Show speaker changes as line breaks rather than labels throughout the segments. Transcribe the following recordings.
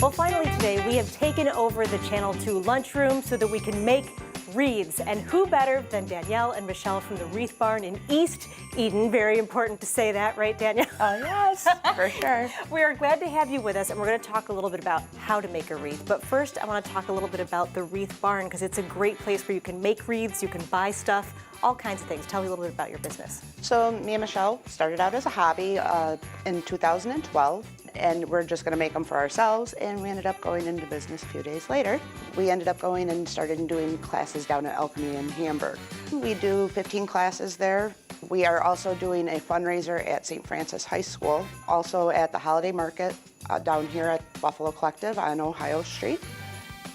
Well, finally today, we have taken over the Channel 2 lunchroom so that we can make wreaths. And who better than Danielle and Michelle from the Wreath Barn in East Eden. Very important to say that, right, Danielle?
Oh, yes, for sure.
We are glad to have you with us, and we're going to talk a little bit about how to make a wreath. But first, I want to talk a little bit about the Wreath Barn, because it's a great place where you can make wreaths, you can buy stuff, all kinds of things. Tell me a little bit about your business.
So me and Michelle started out as a hobby in 2012, and we're just going to make them for ourselves, and we ended up going into business a few days later. We ended up going and started doing classes down at Alchemy in Hamburg. We do 15 classes there. We are also doing a fundraiser at St. Francis High School, also at the Holiday Market down here at Buffalo Collective on Ohio Street,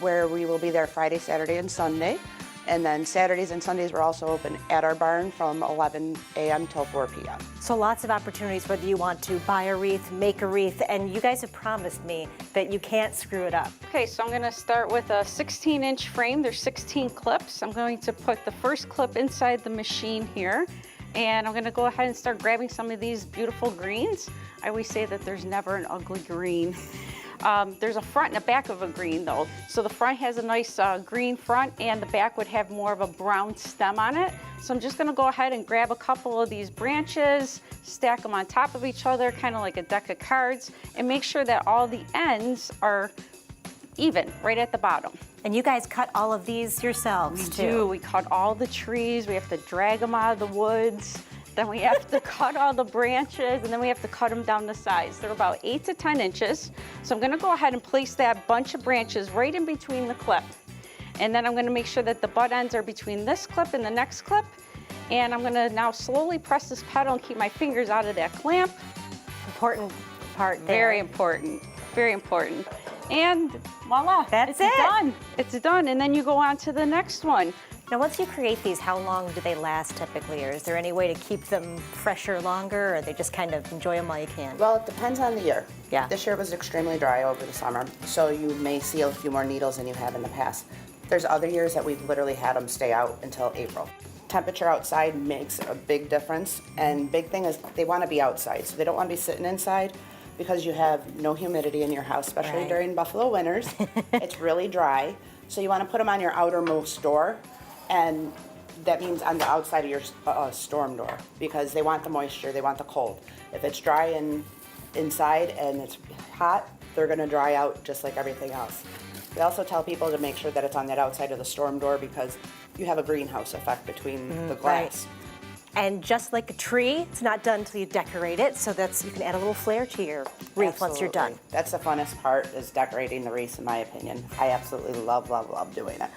where we will be there Friday, Saturday, and Sunday. And then Saturdays and Sundays we're also open at our barn from 11 a.m. till 4 p.m.
So lots of opportunities whether you want to buy a wreath, make a wreath, and you guys have promised me that you can't screw it up.
Okay, so I'm going to start with a 16-inch frame. There's 16 clips. I'm going to put the first clip inside the machine here, and I'm going to go ahead and start grabbing some of these beautiful greens. I always say that there's never an ugly green. There's a front and a back of a green though. So the front has a nice green front, and the back would have more of a brown stem on it. So I'm just gonna go ahead and grab a couple of these branches, stack them on top of each other, kind of like a deck of cards, and make sure that all the ends are even right at the bottom.
And you guys cut all of these yourselves too?
We do. We cut all the trees. We have to drag them out of the woods. Then we have to cut all the branches, and then we have to cut them down the sides. They're about 8 to 10 inches. So I'm gonna go ahead and place that bunch of branches right in between the clip. And then I'm gonna make sure that the butt ends are between this clip and the next clip. And I'm gonna now slowly press this pedal and keep my fingers out of that clamp.
Important part there.
Very important, very important. And voila,
That's
it's done. It's done, and then you go on to the next one.
Now, once you create these, how long do they last typically? Or is there any way to keep them fresher longer, or they just kind of enjoy them while you can?
Well, it depends on the year.
Yeah.
This year was extremely dry over the summer, so you may see a few more needles than you have in the past. There's other years that we've literally had them stay out until April. Temperature outside makes a big difference, and big thing is they want to be outside, so they don't want to be sitting inside because you have no humidity in your house, especially
Right.
during Buffalo winters. It's really dry, so you want to put them on your outermost door, and that means on the outside of your storm door, because they want the moisture, they want the cold. If it's dry and inside and it's hot, they're gonna dry out just like everything else. We also tell people to make sure that it's on that outside of the storm door, because you have a greenhouse effect between the glass.
And just like a tree, it's not done until you decorate it, so you can add a little flair to your wreath once you're done.
Absolutely. That's the funnest part, is decorating the wreaths, in my opinion. I absolutely love, love, love doing it.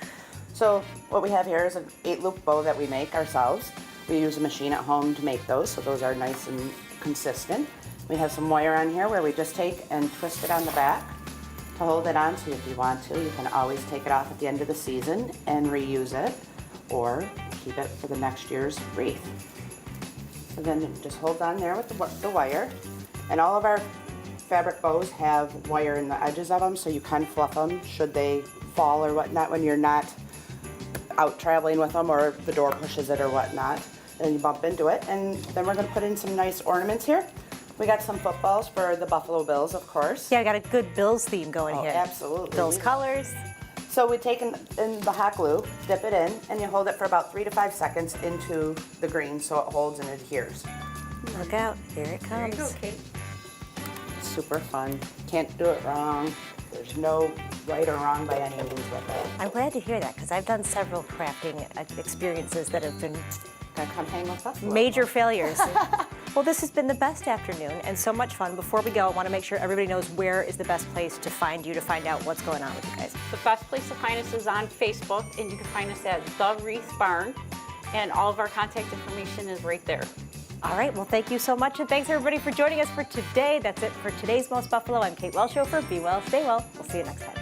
So what we have here is an 8-loop bow that we make ourselves. We use a machine at home to make those, so those are nice and consistent. We have some wire on here where we just take and twist it on the back to hold it on, so if you want to, you can always take it off at the end of the season and reuse it, or keep it for the next year's wreath. So then it just hold on there with the wire. And all of our fabric bows have wire in the edges of them, so you can fluff them should they fall or whatnot when you're not out traveling with them, or the door pushes it or whatnot. And you bump into it, and then we're gonna put in some nice ornaments here. We got some footballs for the Buffalo Bills, of course.
Yeah, I got a good Bills theme going here.
Absolutely.
Bills colors.
So we take in the hot glue, dip it in, and you hold it for about 3 to 5 seconds into the green so it holds and adheres.
Look out, here it comes.
There you go, Kate.
Super fun. Can't do it wrong. There's no right or wrong by any means with it.
I'm glad to hear that, because I've done several crafting experiences that have been
Gotta come hang with us.
major failures. Well, this has been the best afternoon and so much fun. Before we go, I want to make sure everybody knows where is the best place to find you, to find out what's going on with you guys.
The best place to find us is on Facebook, and you can find us at The Wreath Barn, and all of our contact information is right there.
All right, well, thank you so much, and thanks everybody for joining us for today. That's it for today's Most Buffalo. I'm Kate Welshofer. Be well, stay well. We'll see you next time.